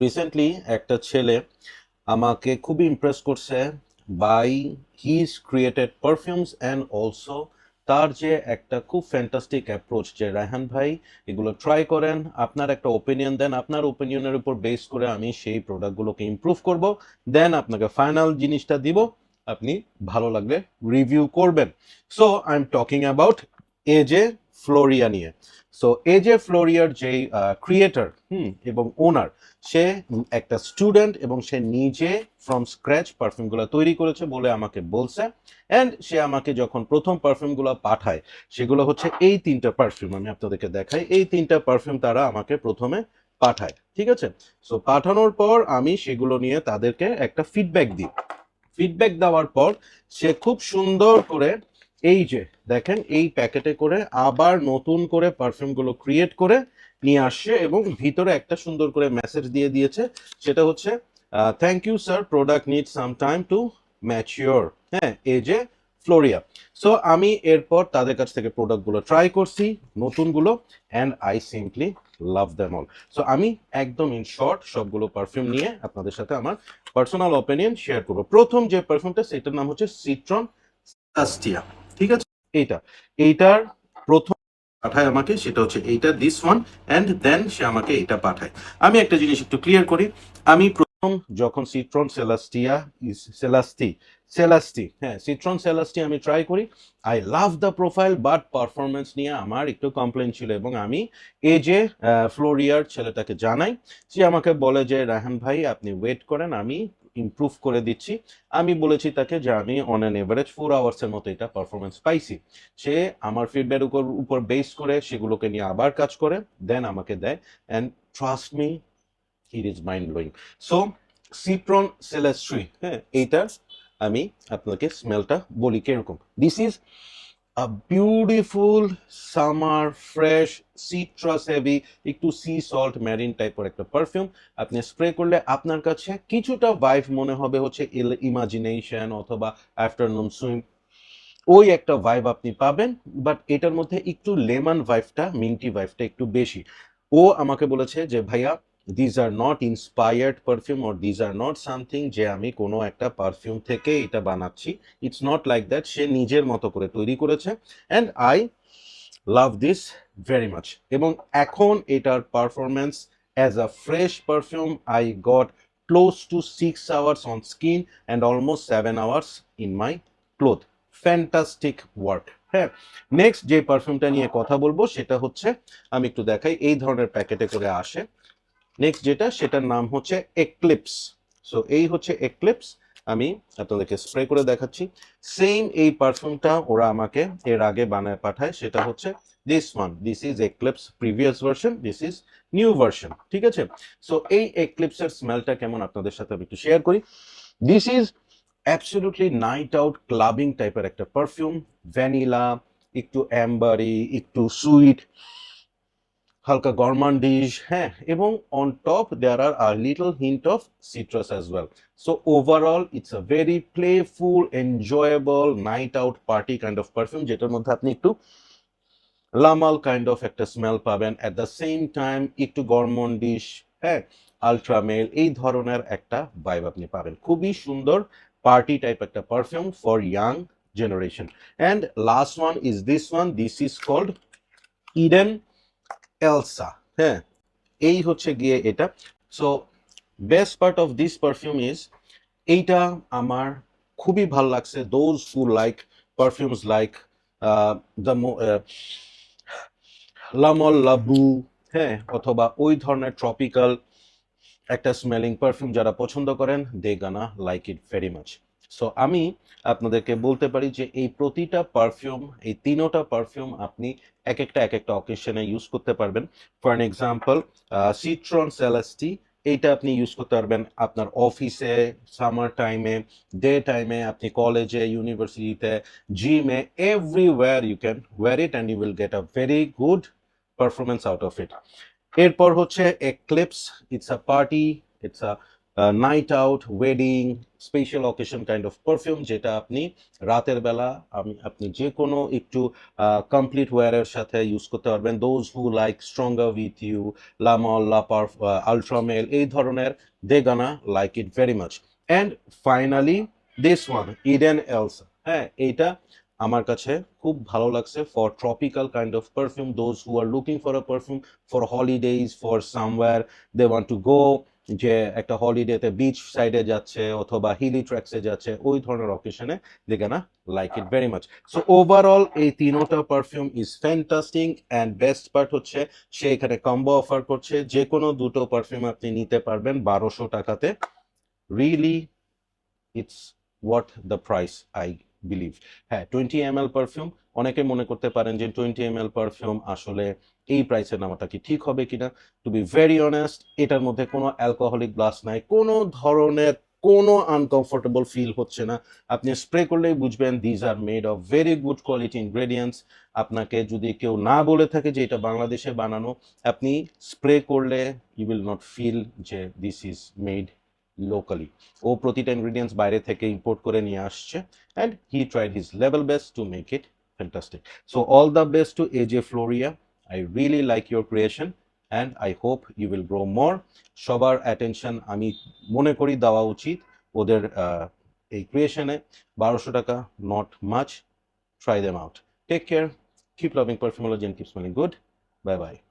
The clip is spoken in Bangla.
রিসেন্টলি একটা ছেলে আমাকে খুবই ইমপ্রেস করছে by his created perfumes and also তার যে একটা খুব ফ্যান্টাস্টিক অ্যাপ্রোচ যে রায়হান ভাই এগুলো ট্রাই করেন, আপনার একটা ওপিনিয়ন দেন, আপনার ওপিনিয়নের উপর বেস করে আমি সেই প্রোডাক্টগুলোকে ইমপ্রুভ করব, দেন আপনাকে ফাইনাল জিনিসটা দিব, আপনি ভালো লাগলে রিভিউ করবেন। So I am talking about AJ Floria নিয়ে। সো এজে ফ্লোরিয়ার যেই ক্রিয়েটর এবং ওনার, সে একটা স্টুডেন্ট এবং সে নিজে ফ্রম স্ক্র্যাচ পারফিউমগুলো তৈরি করেছে বলে আমাকে বলছে। অ্যান্ড সে আমাকে যখন প্রথম পারফিউমগুলো পাঠায়, সেগুলো হচ্ছে এই তিনটা পারফিউম, আমি আপনাদেরকে দেখাই। এই তিনটা পারফিউম তারা আমাকে প্রথমে পাঠায়, ঠিক আছে? সো পাঠানোর পর আমি সেগুলো নিয়ে তাদেরকে একটা ফিডব্যাক দিই। ফিডব্যাক দেওয়ার পর সে খুব সুন্দর করে, এই যে দেখেন, এই প্যাকেটে করে আবার নতুন করে পারফিউমগুলো ক্রিয়েট করে নিয়ে আসছে এবং ভিতরে একটা সুন্দর করে মেসেজ দিয়ে দিয়েছে, সেটা হচ্ছে thank you sir, product need some time to mature. হ্যাঁ, এই যে ফ্লোরিয়া। সো আমি এরপর তাদের কাছ থেকে প্রোডাক্টগুলো ট্রাই করছি, নতুনগুলো, and I simply love them all. So আমি একদম ইন শর্ট সবগুলো পারফিউম নিয়ে আপনাদের সাথে আমার পার্সোনাল ওপিনিয়ন শেয়ার করবো। প্রথম যে পারফিউমটা, সেটার নাম হচ্ছে সিট্রন সাস্টিয়া, ঠিক আছে? এইটা, এইটার প্রথম পাঠায় আমাকে, সেটা হচ্ছে এইটা, দিস ওয়ান, অ্যান্ড দেন সে আমাকে এটা পাঠায়। আমি একটা জিনিস একটু ক্লিয়ার করি। আমি প্রথম যখন সিট্রন সেলাস্টিয়া সেলাস্টি সেলাস্টি হ্যাঁ, সিট্রন সেলাস্টি আমি ট্রাই করি, I love the profile, but performance নিয়ে আমার একটু কমপ্লেন ছিল এবং আমি এই যে ফ্লোরিয়ার ছেলেটাকে জানাই। সে আমাকে বলে যে রায়হান ভাই আপনি ওয়েট করেন, আমি ইমপ্রুভ করে দিচ্ছি। আমি বলেছি তাকে যে আমি অন অ্যান এভারেজ 4 আওয়ার্সের মতো এটা পারফরমেন্স পাইছি। সে আমার ফিডব্যাক উপর বেস করে সেগুলোকে নিয়ে আবার কাজ করে, দেন আমাকে দেয়, and trust me, it is mind blowing. So Citron Celestri, হ্যাঁ, এইটার আমি আপনাকে স্মেলটা বলি কিরকম। This is a beautiful summer fresh citrus heavy, একটু সি সল্ট ম্যারিন টাইপের একটা পারফিউম। আপনি স্প্রে করলে আপনার কাছে কিছুটা ভাইব মনে হবে হচ্ছে ইমাজিনেশন অথবা আফটারনুন সুইম, ওই একটা ভাইব আপনি পাবেন। বাট এটার মধ্যে একটু লেমন ভাইবটা, মিন্টি ভাইবটা একটু বেশি। ও আমাকে বলেছে যে ভাইয়া, these are not inspired perfume or these are not something যে আমি কোনো একটা পারফিউম থেকে এটা বানাচ্ছি। ইটস নট লাইক দ্যাট, সে নিজের মতো করে তৈরি করেছে, and I love this very much. এবং এখন এটার performance as a fresh perfume, I got close two 6 hours on skin and almost 7 hours in my cloth. Fantastic work. হ্যাঁ, নেক্সট যে পারফিউমটা নিয়ে কথা বলবো সেটা হচ্ছে, আমি একটু দেখাই, এই ধরনের প্যাকেটে করে আসে। নেক্সট যেটা, সেটার নাম হচ্ছে এক্লিপস। সো এই হচ্ছে এক্লিপস, আমি আপনাদেরকে স্প্রে করে দেখাচ্ছি। সেম এই পারফিউমটা ওরা আমাকে এর আগে বানায় পাঠায়, সেটা হচ্ছে this one, this is eclipse previous version, this is new version, ঠিক আছে? সো এই এক্লিপসের স্মেলটা কেমন আপনাদের সাথে আমি একটু শেয়ার করি। This is absolutely night out clubbing টাইপের একটা পারফিউম, ভ্যানিলা, একটু অ্যাম্বারি, একটু সুইট, হালকা গরমান্ডিশ, হ্যাঁ, এবং on top there are a little hint of citrus as well. So overall it's a very playful, enjoyable night out party kind of perfume, যেটার মধ্যে আপনি একটু লামাল কাইন্ড অফ একটা স্মেল পাবেন, অ্যাট দ্য সেম টাইম একটু গরমন্ডিশ, হ্যাঁ, আলট্রামেল, এই ধরনের একটা ভাইব আপনি পাবেন। খুবই সুন্দর পার্টি টাইপ একটা perfume for young generation. And last one is this one, this is called Eden Elsa. হ্যাঁ, এই হচ্ছে গিয়ে এটা। So best part of this perfume is, এইটা আমার খুবই ভাল লাগছে। Those who like perfumes like the Le Male Le Beau, হ্যাঁ, অথবা ওই ধরনের ট্রপিক্যাল একটা স্মেলিং পারফিউম যারা পছন্দ করেন, they gonna like it very much. So আমি আপনাদেরকে বলতে পারি যে এই প্রতিটা পারফিউম, এই তিনোটা পারফিউম আপনি এক একটা অকেশনে ইউজ করতে পারবেন। For an example, citron Celesti, এইটা আপনি ইউজ করতে পারবেন আপনার অফিসে, সামার টাইমে, ডে টাইমে, আপনি কলেজে, ইউনিভার্সিটিতে, জিমে, everywhere you can wear it and you will get a very good performance out of it. এরপর হচ্ছে Eclipse, it's a party, it's a night out, wedding, special occasion kind of perfume, যেটা আপনি রাতের বেলা আপনি যে কোনো একটু কমপ্লিট ওয়্যারের সাথে ইউজ করতে পারবেন। Those who like Stronger With You, Le Male, Le Parfum, Ultra Male, এই ধরনের, they gonna like it very much. And finally this one, Eden Elsa. হ্যাঁ, এইটা আমার কাছে খুব ভালো লাগছে for tropical kind of perfume, those who are looking for a perfume for holidays, for somewhere they want to go, যে একটা হলিডেতে বিচ সাইডে যাচ্ছে অথবা হিলি ট্র্যাক্সে যাচ্ছে, ওই ধরনের অকেশনে they gonna like it very much. So overall এই তিনোটা perfume is fantastic, and best part হচ্ছে সে এখানে কম্বো অফার করছে, যে কোনো দুটো পারফিউম আপনি নিতে পারবেন 1200 টাকাতে। Really it's worth the price, I believe. হ্যাঁ, 20 ml পারফিউম, অনেকে মনে করতে পারেন যে 20 ml পারফিউম আসলে এই প্রাইসের নামাটা কি ঠিক হবে কিনা। টু বি ভেরি অনেস্ট, এটার মধ্যে কোনো অ্যালকোহলিক ব্লাস্ট নাই, কোনো ধরনের কোনো আনকমফোর্টেবল ফিল হচ্ছে না। আপনি স্প্রে করলেই বুঝবেন these are made of very good quality ingredients. আপনাকে যদি কেউ না বলে থাকে যে এটা বাংলাদেশে বানানো, আপনি স্প্রে করলে ইউ উইল নট ফিল যে দিস ইজ মেড লোকালি। ও প্রতিটা ইনগ্রিডিয়েন্টস বাইরে থেকে ইম্পোর্ট করে নিয়ে আসছে, and he tried his level best to make it fantastic. So all the best to AJ Floria. I really like your creation, and I hope you will grow more. সবার অ্যাটেনশন আমি মনে করি দেওয়া উচিত ওদের এই ক্রিয়েশনে। 1200 টাকা, not much. Try them out. Take care, keep loving Perfumology, and keep smelling good. Bye bye.